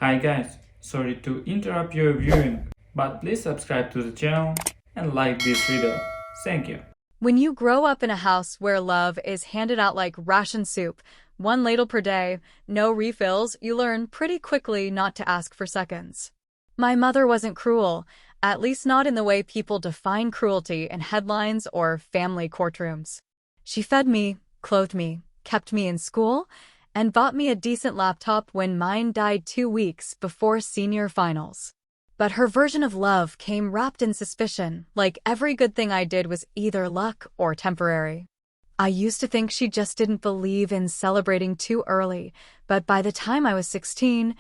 Hi guys, sorry to interrupt your viewing, but please subscribe to the channel and like this video. Thank you. When you grow up in a house where love is handed out like ration soup, one ladle per day, no refills, you learn pretty quickly not to ask for seconds. My mother wasn't cruel, at least not in the way people define cruelty in headlines or family courtrooms. She fed me, clothed me, kept me in school, and bought me a decent laptop when mine died 2 weeks before senior finals. But her version of love came wrapped in suspicion, like every good thing I did was either luck or temporary. I used to think she just didn't believe in celebrating too early, but by the time I was 16,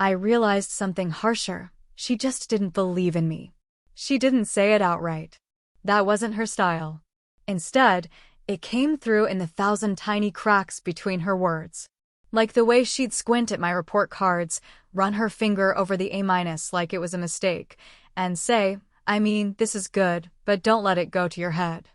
I realized something harsher. She just didn't believe in me. She didn't say it outright. That wasn't her style. Instead, it came through in the thousand tiny cracks between her words. Like the way she'd squint at my report cards, run her finger over the A- like it was a mistake, and say, I mean, this is good, but don't let it go to your head.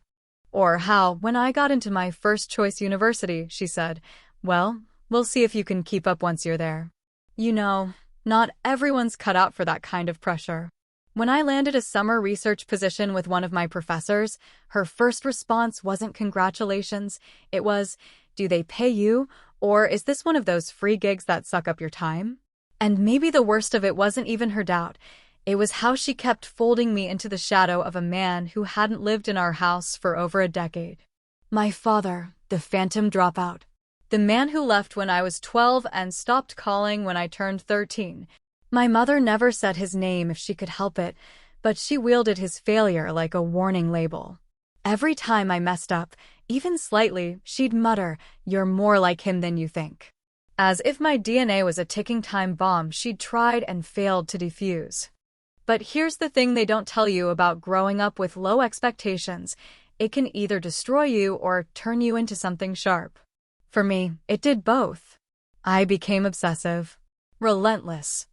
Or how, when I got into my first choice university, she said, well, we'll see if you can keep up once you're there. You know, not everyone's cut out for that kind of pressure. When I landed a summer research position with one of my professors, her first response wasn't congratulations, it was, do they pay you? Or is this one of those free gigs that suck up your time? And maybe the worst of it wasn't even her doubt. It was how she kept folding me into the shadow of a man who hadn't lived in our house for over a decade. My father, the phantom dropout. The man who left when I was 12 and stopped calling when I turned 13. My mother never said his name if she could help it, but she wielded his failure like a warning label. Every time I messed up, even slightly, she'd mutter, you're more like him than you think. As if my DNA was a ticking time bomb she'd tried and failed to defuse. But here's the thing they don't tell you about growing up with low expectations. It can either destroy you or turn you into something sharp. For me, it did both. I became obsessive. Relentless.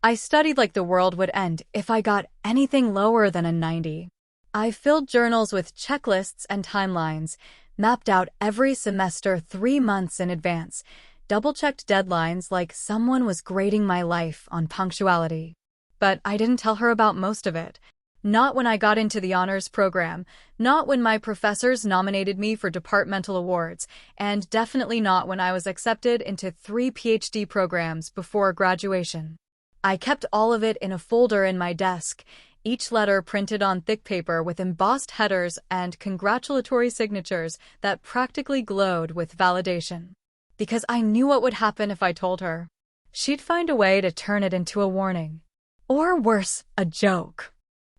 I studied like the world would end if I got anything lower than a 90. I filled journals with checklists and timelines, mapped out every semester 3 months in advance, double-checked deadlines like someone was grading my life on punctuality. But I didn't tell her about most of it. Not when I got into the honors program, not when my professors nominated me for departmental awards, and definitely not when I was accepted into 3 PhD programs before graduation. I kept all of it in a folder in my desk, each letter printed on thick paper with embossed headers and congratulatory signatures that practically glowed with validation. Because I knew what would happen if I told her. She'd find a way to turn it into a warning. Or worse, a joke.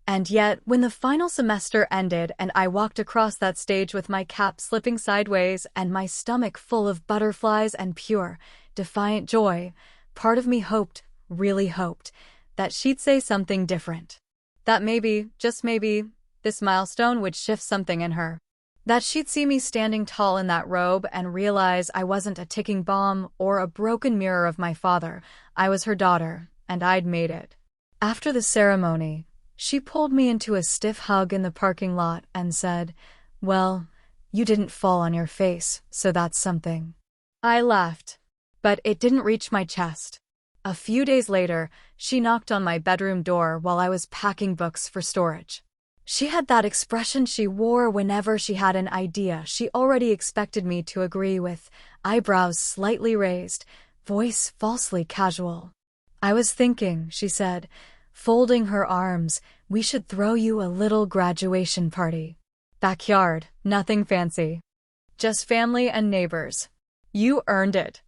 And yet, when the final semester ended and I walked across that stage with my cap slipping sideways and my stomach full of butterflies and pure, defiant joy, part of me hoped, really hoped, that she'd say something different. That maybe, just maybe, this milestone would shift something in her. That she'd see me standing tall in that robe and realize I wasn't a ticking bomb or a broken mirror of my father. I was her daughter, and I'd made it. After the ceremony, she pulled me into a stiff hug in the parking lot and said, well, you didn't fall on your face, so that's something. I laughed, but it didn't reach my chest. A few days later, she knocked on my bedroom door while I was packing books for storage. She had that expression she wore whenever she had an idea she already expected me to agree with, eyebrows slightly raised, voice falsely casual. I was thinking, she said, folding her arms, we should throw you a little graduation party. Backyard, nothing fancy. Just family and neighbors. You earned it.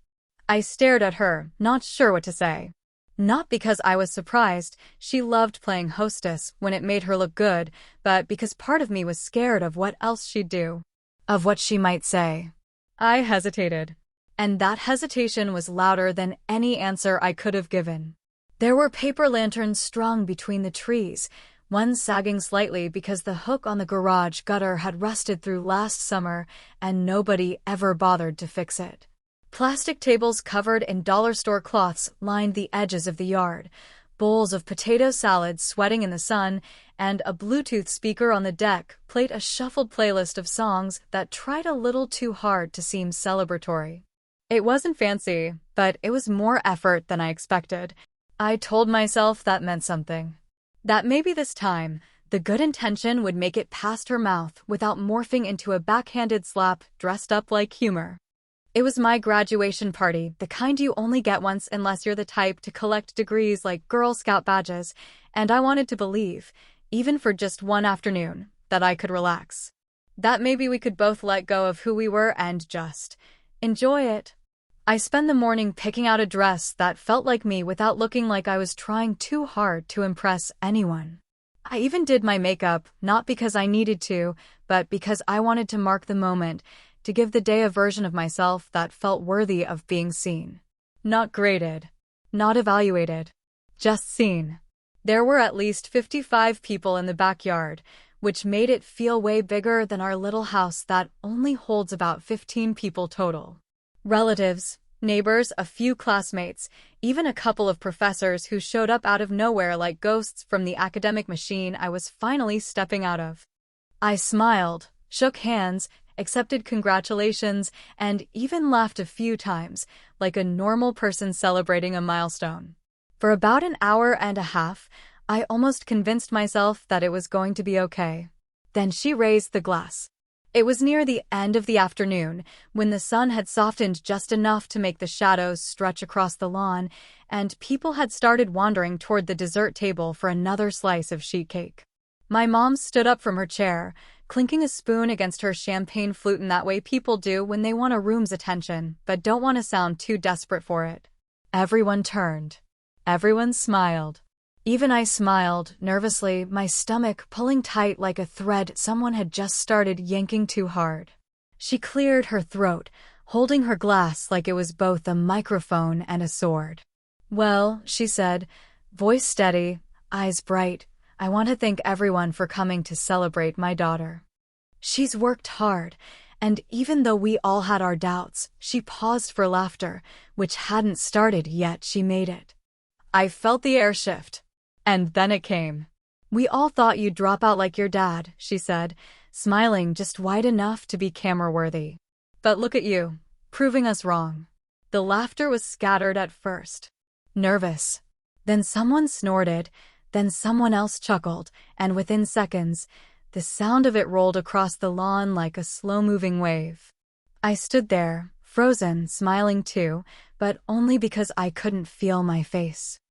I stared at her, not sure what to say. Not because I was surprised, she loved playing hostess when it made her look good, but because part of me was scared of what else she'd do. Of what she might say. I hesitated. And that hesitation was louder than any answer I could have given. There were paper lanterns strung between the trees, one sagging slightly because the hook on the garage gutter had rusted through last summer and nobody ever bothered to fix it. Plastic tables covered in dollar store cloths lined the edges of the yard, bowls of potato salad sweating in the sun, and a Bluetooth speaker on the deck played a shuffled playlist of songs that tried a little too hard to seem celebratory. It wasn't fancy, but it was more effort than I expected. I told myself that meant something. That maybe this time, the good intention would make it past her mouth without morphing into a backhanded slap dressed up like humor. It was my graduation party, the kind you only get once unless you're the type to collect degrees like Girl Scout badges, and I wanted to believe, even for just one afternoon, that I could relax. That maybe we could both let go of who we were and just enjoy it. I spent the morning picking out a dress that felt like me without looking like I was trying too hard to impress anyone. I even did my makeup, not because I needed to, but because I wanted to mark the moment, to give the day a version of myself that felt worthy of being seen. Not graded. Not evaluated. Just seen. There were at least 55 people in the backyard, which made it feel way bigger than our little house that only holds about 15 people total. Relatives, neighbors, a few classmates, even a couple of professors who showed up out of nowhere like ghosts from the academic machine I was finally stepping out of. I smiled, shook hands, accepted congratulations, and even laughed a few times, like a normal person celebrating a milestone. For about an hour and a half, I almost convinced myself that it was going to be okay. Then she raised the glass. It was near the end of the afternoon, when the sun had softened just enough to make the shadows stretch across the lawn, and people had started wandering toward the dessert table for another slice of sheet cake. My mom stood up from her chair, clinking a spoon against her champagne flute in that way people do when they want a room's attention, but don't want to sound too desperate for it. Everyone turned. Everyone smiled. Even I smiled, nervously, my stomach pulling tight like a thread someone had just started yanking too hard. She cleared her throat, holding her glass like it was both a microphone and a sword. "Well," she said, voice steady, eyes bright, "I want to thank everyone for coming to celebrate my daughter. She's worked hard, and even though we all had our doubts, she paused for laughter, which hadn't started yet. She made it. I felt the air shift. And then it came. "We all thought you'd drop out like your dad," she said, smiling just wide enough to be camera-worthy. "But look at you, proving us wrong." The laughter was scattered at first. Nervous. Then someone snorted, then someone else chuckled, and within seconds, the sound of it rolled across the lawn like a slow-moving wave. I stood there, frozen, smiling too, but only because I couldn't feel my face.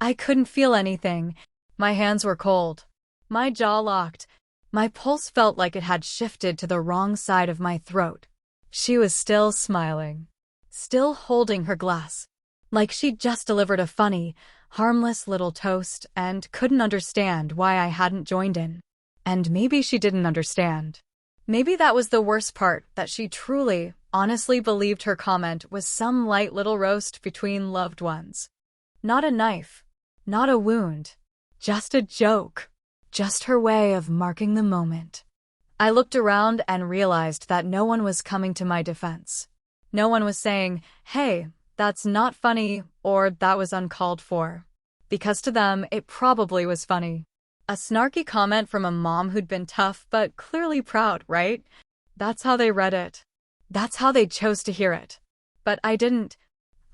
I couldn't feel anything. My hands were cold. My jaw locked. My pulse felt like it had shifted to the wrong side of my throat. She was still smiling. Still holding her glass. Like she'd just delivered a funny, harmless little toast and couldn't understand why I hadn't joined in. And maybe she didn't understand. Maybe that was the worst part, that she truly, honestly believed her comment was some light little roast between loved ones. Not a knife. Not a wound. Just a joke. Just her way of marking the moment. I looked around and realized that no one was coming to my defense. No one was saying, "Hey, that's not funny," or "that was uncalled for." Because to them, it probably was funny. A snarky comment from a mom who'd been tough but clearly proud, right? That's how they read it. That's how they chose to hear it. But I didn't.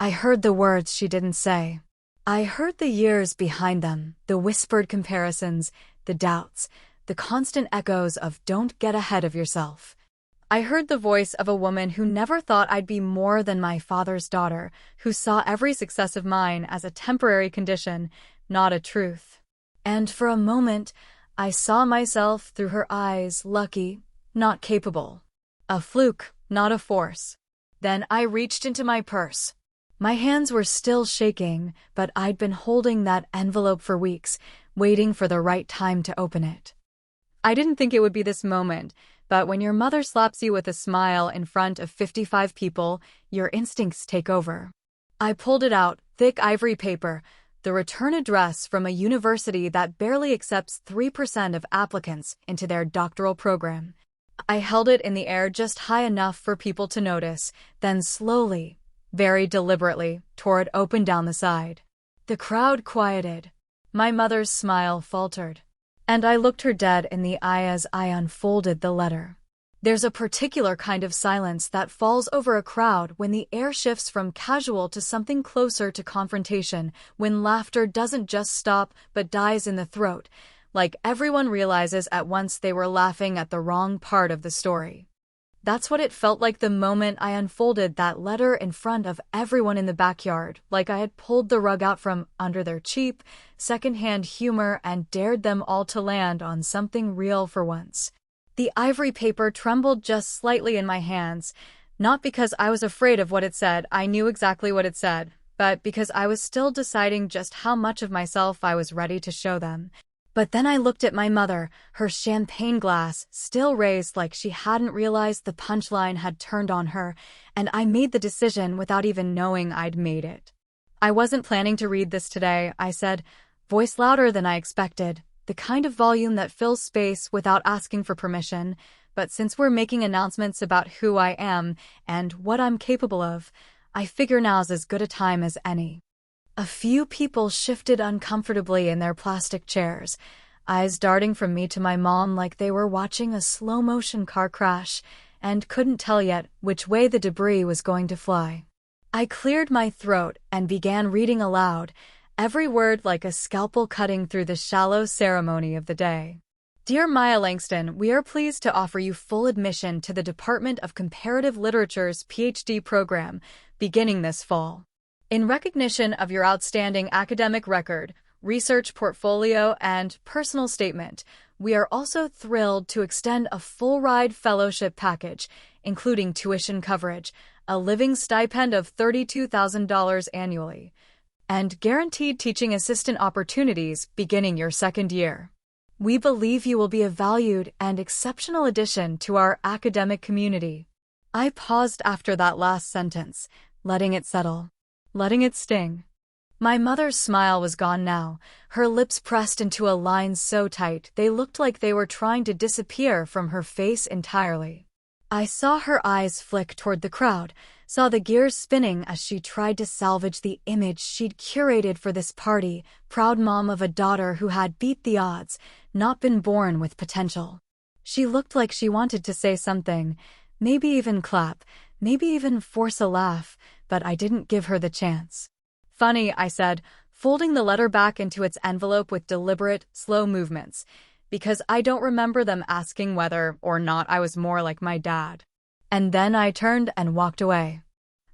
I heard the words she didn't say. I heard the years behind them, the whispered comparisons, the doubts, the constant echoes of "don't get ahead of yourself." I heard the voice of a woman who never thought I'd be more than my father's daughter, who saw every success of mine as a temporary condition, not a truth. And for a moment, I saw myself through her eyes, lucky, not capable. A fluke, not a force. Then I reached into my purse. My hands were still shaking, but I'd been holding that envelope for weeks, waiting for the right time to open it. I didn't think it would be this moment, but when your mother slaps you with a smile in front of 55 people, your instincts take over. I pulled it out, thick ivory paper, the return address from a university that barely accepts 3% of applicants into their doctoral program. I held it in the air just high enough for people to notice, then slowly, very deliberately, tore it open down the side. The crowd quieted. My mother's smile faltered. And I looked her dead in the eye as I unfolded the letter. There's a particular kind of silence that falls over a crowd when the air shifts from casual to something closer to confrontation, when laughter doesn't just stop but dies in the throat, like everyone realizes at once they were laughing at the wrong part of the story. That's what it felt like the moment I unfolded that letter in front of everyone in the backyard, like I had pulled the rug out from under their cheap, secondhand humor and dared them all to land on something real for once. The ivory paper trembled just slightly in my hands, not because I was afraid of what it said, I knew exactly what it said, but because I was still deciding just how much of myself I was ready to show them. But then I looked at my mother, her champagne glass still raised like she hadn't realized the punchline had turned on her, and I made the decision without even knowing I'd made it. I wasn't planning to read this today, I said, voice louder than I expected, the kind of volume that fills space without asking for permission, but since we're making announcements about who I am and what I'm capable of, I figure now's as good a time as any. A few people shifted uncomfortably in their plastic chairs, eyes darting from me to my mom like they were watching a slow-motion car crash and couldn't tell yet which way the debris was going to fly. I cleared my throat and began reading aloud, every word like a scalpel cutting through the shallow ceremony of the day. Dear Maya Langston, we are pleased to offer you full admission to the Department of Comparative Literature's PhD program, beginning this fall. In recognition of your outstanding academic record, research portfolio, and personal statement, we are also thrilled to extend a full-ride fellowship package, including tuition coverage, a living stipend of $32,000 annually, and guaranteed teaching assistant opportunities beginning your second year. We believe you will be a valued and exceptional addition to our academic community. I paused after that last sentence, letting it settle, letting it sting. My mother's smile was gone now, her lips pressed into a line so tight they looked like they were trying to disappear from her face entirely. I saw her eyes flick toward the crowd, saw the gears spinning as she tried to salvage the image she'd curated for this party, proud mom of a daughter who had beat the odds, not been born with potential. She looked like she wanted to say something, maybe even clap, maybe even force a laugh, but I didn't give her the chance. Funny, I said, folding the letter back into its envelope with deliberate, slow movements, because I don't remember them asking whether or not I was more like my dad. And then I turned and walked away.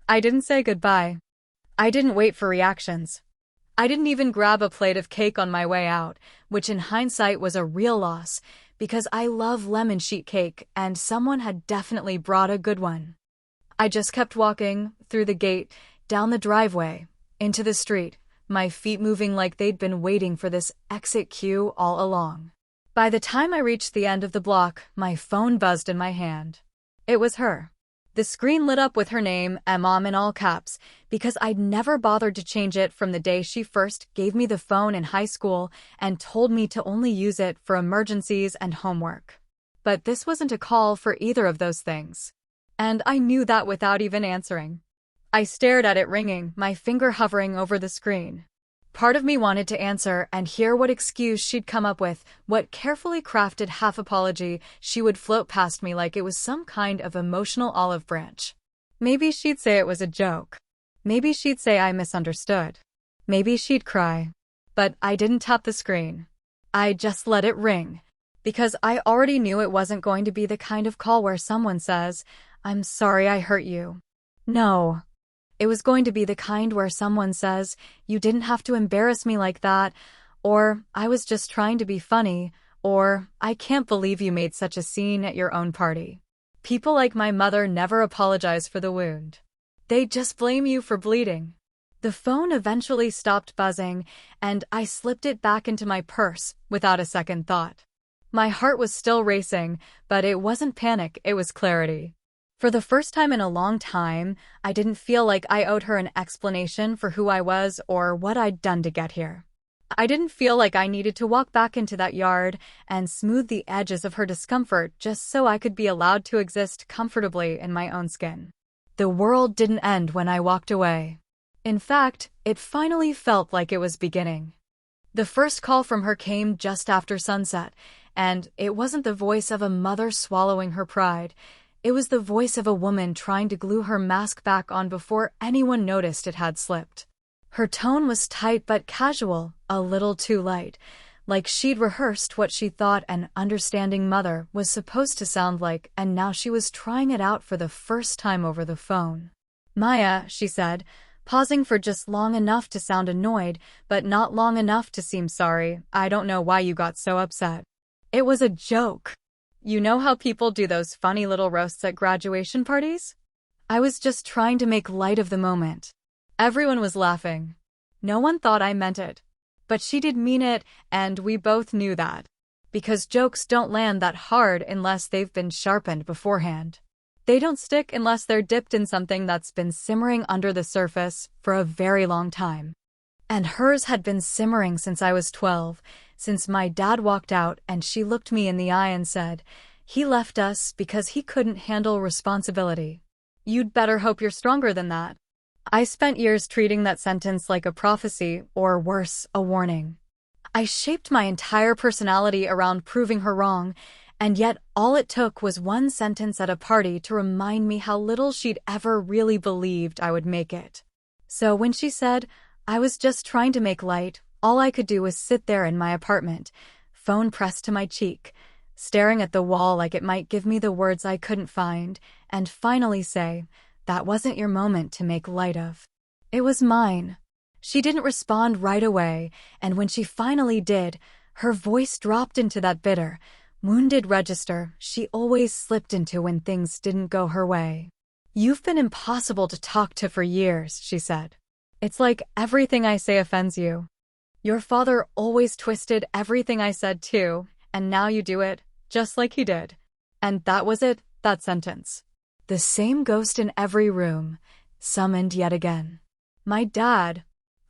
I didn't say goodbye. I didn't wait for reactions. I didn't even grab a plate of cake on my way out, which in hindsight was a real loss, because I love lemon sheet cake and someone had definitely brought a good one. I just kept walking, through the gate, down the driveway, into the street, my feet moving like they'd been waiting for this exit cue all along. By the time I reached the end of the block, my phone buzzed in my hand. It was her. The screen lit up with her name, Mom in all caps, because I'd never bothered to change it from the day she first gave me the phone in high school and told me to only use it for emergencies and homework. But this wasn't a call for either of those things. And I knew that without even answering. I stared at it ringing, my finger hovering over the screen. Part of me wanted to answer and hear what excuse she'd come up with, what carefully crafted half-apology she would float past me like it was some kind of emotional olive branch. Maybe she'd say it was a joke. Maybe she'd say I misunderstood. Maybe she'd cry. But I didn't tap the screen. I just let it ring. Because I already knew it wasn't going to be the kind of call where someone says, "I'm sorry I hurt you." No. It was going to be the kind where someone says, "You didn't have to embarrass me like that," or "I was just trying to be funny," or "I can't believe you made such a scene at your own party." People like my mother never apologize for the wound. They just blame you for bleeding. The phone eventually stopped buzzing, and I slipped it back into my purse without a second thought. My heart was still racing, but it wasn't panic, it was clarity. For the first time in a long time, I didn't feel like I owed her an explanation for who I was or what I'd done to get here. I didn't feel like I needed to walk back into that yard and smooth the edges of her discomfort just so I could be allowed to exist comfortably in my own skin. The world didn't end when I walked away. In fact, it finally felt like it was beginning. The first call from her came just after sunset, and it wasn't the voice of a mother swallowing her pride. It was the voice of a woman trying to glue her mask back on before anyone noticed it had slipped. Her tone was tight but casual, a little too light, like she'd rehearsed what she thought an understanding mother was supposed to sound like, and now she was trying it out for the first time over the phone. "Maya," she said, pausing for just long enough to sound annoyed, but not long enough to seem sorry. "I don't know why you got so upset. It was a joke. You know how people do those funny little roasts at graduation parties? I was just trying to make light of the moment." Everyone was laughing. No one thought I meant it. But she did mean it, and we both knew that. Because jokes don't land that hard unless they've been sharpened beforehand. They don't stick unless they're dipped in something that's been simmering under the surface for a very long time. And hers had been simmering since I was 12, since my dad walked out and she looked me in the eye and said, "He left us because he couldn't handle responsibility. You'd better hope you're stronger than that." I spent years treating that sentence like a prophecy, or worse, a warning. I shaped my entire personality around proving her wrong, and yet all it took was one sentence at a party to remind me how little she'd ever really believed I would make it. So when she said, I was just trying to make light, all I could do was sit there in my apartment, phone pressed to my cheek, staring at the wall like it might give me the words I couldn't find, and finally say, "That wasn't your moment to make light of. It was mine." She didn't respond right away, and when she finally did, her voice dropped into that bitter, wounded register she always slipped into when things didn't go her way. "You've been impossible to talk to for years," she said. "It's like everything I say offends you. Your father always twisted everything I said too, and now you do it, just like he did." And that was it, that sentence. The same ghost in every room, summoned yet again. My dad.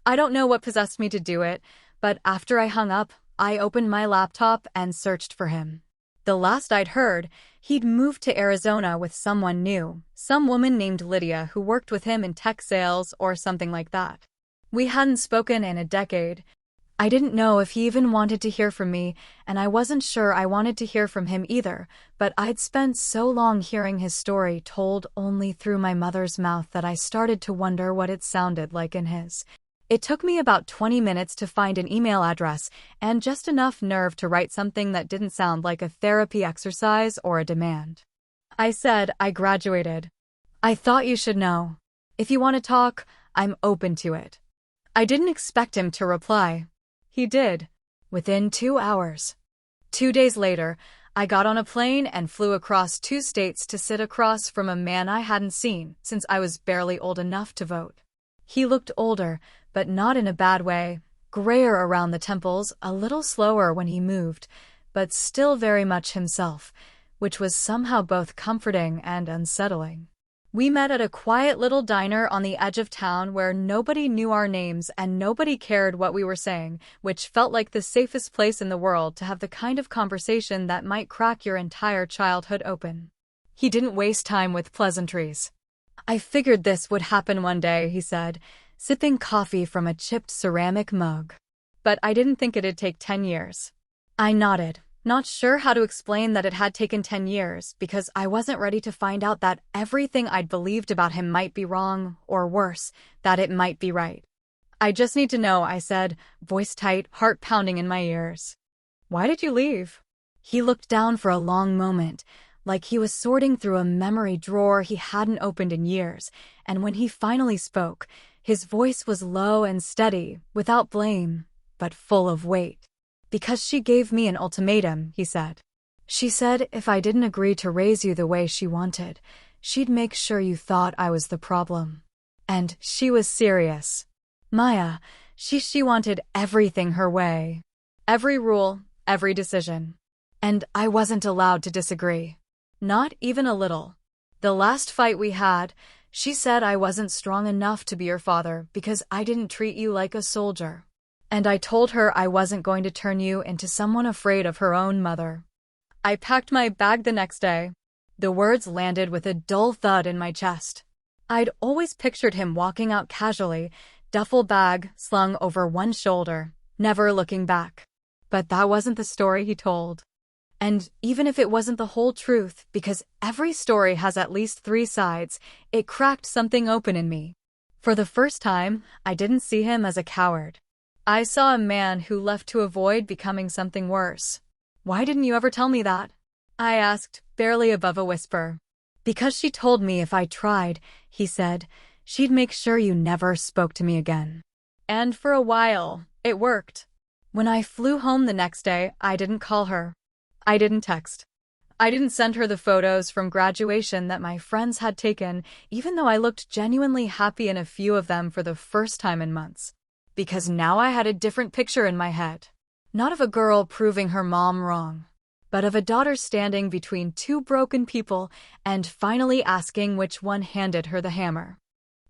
I don't know what possessed me to do it, but after I hung up, I opened my laptop and searched for him. The last I'd heard, he'd moved to Arizona with someone new, some woman named Lydia who worked with him in tech sales or something like that. We hadn't spoken in a decade. I didn't know if he even wanted to hear from me, and I wasn't sure I wanted to hear from him either, but I'd spent so long hearing his story told only through my mother's mouth that I started to wonder what it sounded like in his. It took me about 20 minutes to find an email address and just enough nerve to write something that didn't sound like a therapy exercise or a demand. I said, "I graduated. I thought you should know. If you want to talk, I'm open to it." I didn't expect him to reply. He did, within 2 hours. 2 days later, I got on a plane and flew across 2 states to sit across from a man I hadn't seen since I was barely old enough to vote. He looked older, but not in a bad way, grayer around the temples, a little slower when he moved, but still very much himself, which was somehow both comforting and unsettling. We met at a quiet little diner on the edge of town where nobody knew our names and nobody cared what we were saying, which felt like the safest place in the world to have the kind of conversation that might crack your entire childhood open. He didn't waste time with pleasantries. "I figured this would happen one day," he said, sipping coffee from a chipped ceramic mug. "But I didn't think it'd take 10 years. I nodded, not sure how to explain that it had taken 10 years, because I wasn't ready to find out that everything I'd believed about him might be wrong, or worse, that it might be right. "I just need to know," I said, voice tight, heart pounding in my ears. "Why did you leave?" He looked down for a long moment, like he was sorting through a memory drawer he hadn't opened in years, and when he finally spoke, his voice was low and steady, without blame, but full of weight. "Because she gave me an ultimatum," he said. "She said if I didn't agree to raise you the way she wanted, she'd make sure you thought I was the problem. And she was serious. Maya, she wanted everything her way. Every rule, every decision. And I wasn't allowed to disagree. Not even a little. The last fight we had, she said I wasn't strong enough to be your father because I didn't treat you like a soldier. And I told her I wasn't going to turn you into someone afraid of her own mother." I packed my bag the next day. The words landed with a dull thud in my chest. I'd always pictured him walking out casually, duffel bag slung over one shoulder, never looking back. But that wasn't the story he told. And even if it wasn't the whole truth, because every story has at least 3 sides, it cracked something open in me. For the first time, I didn't see him as a coward. I saw a man who left to avoid becoming something worse. "Why didn't you ever tell me that?" I asked, barely above a whisper. "Because she told me if I tried," he said, "she'd make sure you never spoke to me again." And for a while, it worked. When I flew home the next day, I didn't call her. I didn't text. I didn't send her the photos from graduation that my friends had taken, even though I looked genuinely happy in a few of them for the first time in months. Because now I had a different picture in my head. Not of a girl proving her mom wrong, but of a daughter standing between 2 broken people and finally asking which one handed her the hammer.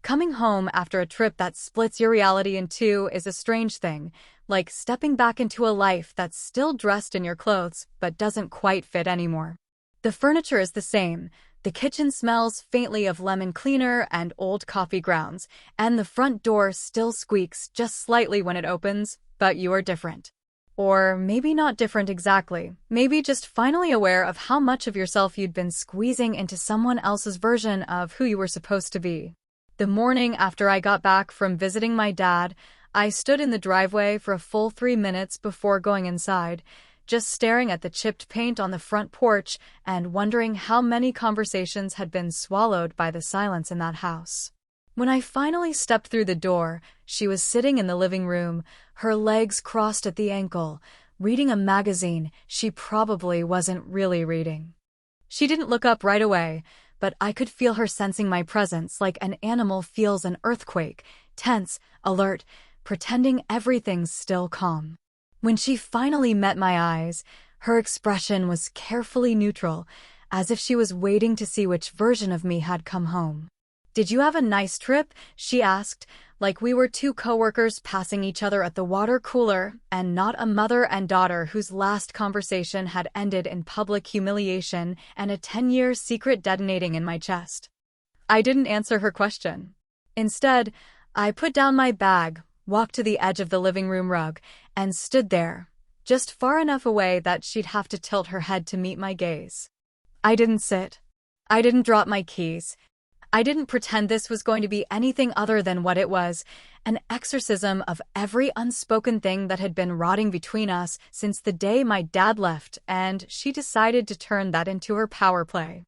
Coming home after a trip that splits your reality in 2 is a strange thing, like stepping back into a life that's still dressed in your clothes but doesn't quite fit anymore. The furniture is the same. The kitchen smells faintly of lemon cleaner and old coffee grounds, and the front door still squeaks just slightly when it opens, but you are different. Or maybe not different exactly, maybe just finally aware of how much of yourself you'd been squeezing into someone else's version of who you were supposed to be. The morning after I got back from visiting my dad, I stood in the driveway for a full 3 minutes before going inside, just staring at the chipped paint on the front porch and wondering how many conversations had been swallowed by the silence in that house. When I finally stepped through the door, she was sitting in the living room, her legs crossed at the ankle, reading a magazine she probably wasn't really reading. She didn't look up right away, but I could feel her sensing my presence like an animal feels an earthquake, tense, alert, pretending everything's still calm. When she finally met my eyes, her expression was carefully neutral, as if she was waiting to see which version of me had come home. "Did you have a nice trip?" she asked, like we were 2 coworkers passing each other at the water cooler and not a mother and daughter whose last conversation had ended in public humiliation and a 10-year secret detonating in my chest. I didn't answer her question. Instead, I put down my bag, walked to the edge of the living room rug, and stood there, just far enough away that she'd have to tilt her head to meet my gaze. I didn't sit. I didn't drop my keys. I didn't pretend this was going to be anything other than what it was, an exorcism of every unspoken thing that had been rotting between us since the day my dad left, and she decided to turn that into her power play.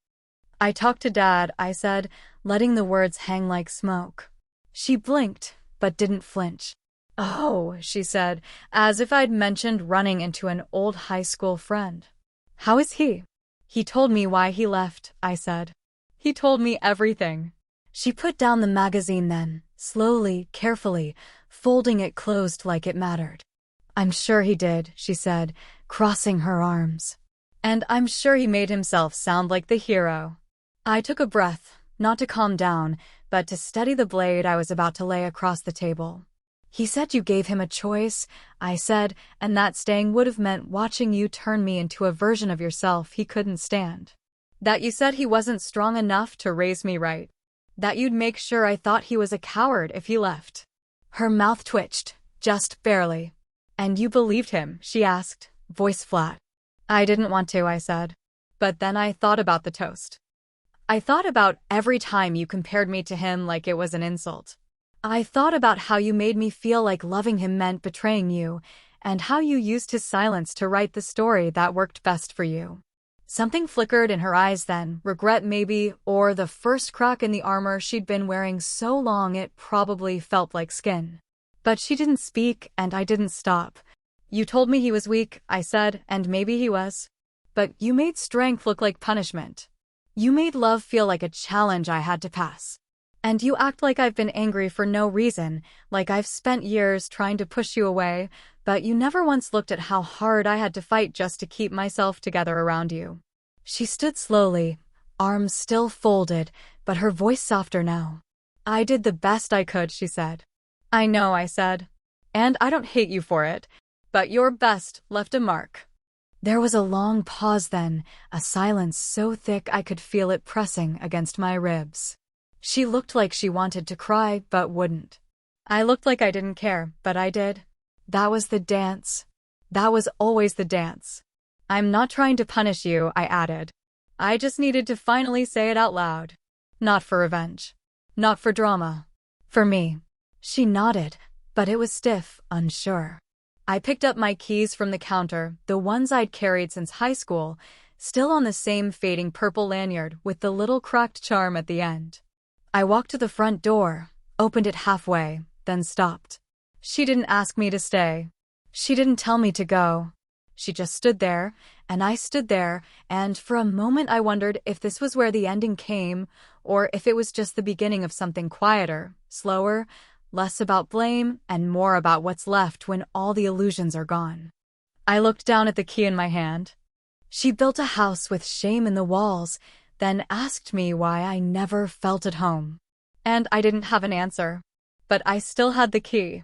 "I talked to Dad," I said, letting the words hang like smoke. She blinked, but didn't flinch. "Oh," she said, as if I'd mentioned running into an old high school friend. "How is he?" "He told me why he left," I said. "He told me everything." She put down the magazine then, slowly, carefully, folding it closed like it mattered. "I'm sure he did," she said, crossing her arms. "And I'm sure he made himself sound like the hero." I took a breath, not to calm down, but to steady the blade I was about to lay across the table. "He said you gave him a choice," I said, "and that staying would have meant watching you turn me into a version of yourself he couldn't stand. That you said he wasn't strong enough to raise me right. That you'd make sure I thought he was a coward if he left." Her mouth twitched, just barely. "And you believed him?" she asked, voice flat. "I didn't want to," I said. But then I thought about the toast. I thought about every time you compared me to him like it was an insult. I thought about how you made me feel like loving him meant betraying you, and how you used his silence to write the story that worked best for you. Something flickered in her eyes then, regret maybe, or the first crack in the armor she'd been wearing so long it probably felt like skin. But she didn't speak, and I didn't stop. "You told me he was weak," I said, "and maybe he was. But you made strength look like punishment. You made love feel like a challenge I had to pass. And you act like I've been angry for no reason, like I've spent years trying to push you away, but you never once looked at how hard I had to fight just to keep myself together around you." She stood slowly, arms still folded, but her voice softer now. "I did the best I could," she said. "I know," I said. "And I don't hate you for it, but your best left a mark." There was a long pause then, a silence so thick I could feel it pressing against my ribs. She looked like she wanted to cry, but wouldn't. I looked like I didn't care, but I did. That was the dance. That was always the dance. I'm not trying to punish you, I added. I just needed to finally say it out loud. Not for revenge. Not for drama. For me. She nodded, but it was stiff, unsure. I picked up my keys from the counter, the ones I'd carried since high school, still on the same fading purple lanyard with the little cracked charm at the end. I walked to the front door, opened it halfway, then stopped. She didn't ask me to stay. She didn't tell me to go. She just stood there, and I stood there, and for a moment I wondered if this was where the ending came, or if it was just the beginning of something quieter, slower, less about blame, and more about what's left when all the illusions are gone. I looked down at the key in my hand. She built a house with shame in the walls, then asked me why I never felt at home. And I didn't have an answer. But I still had the key.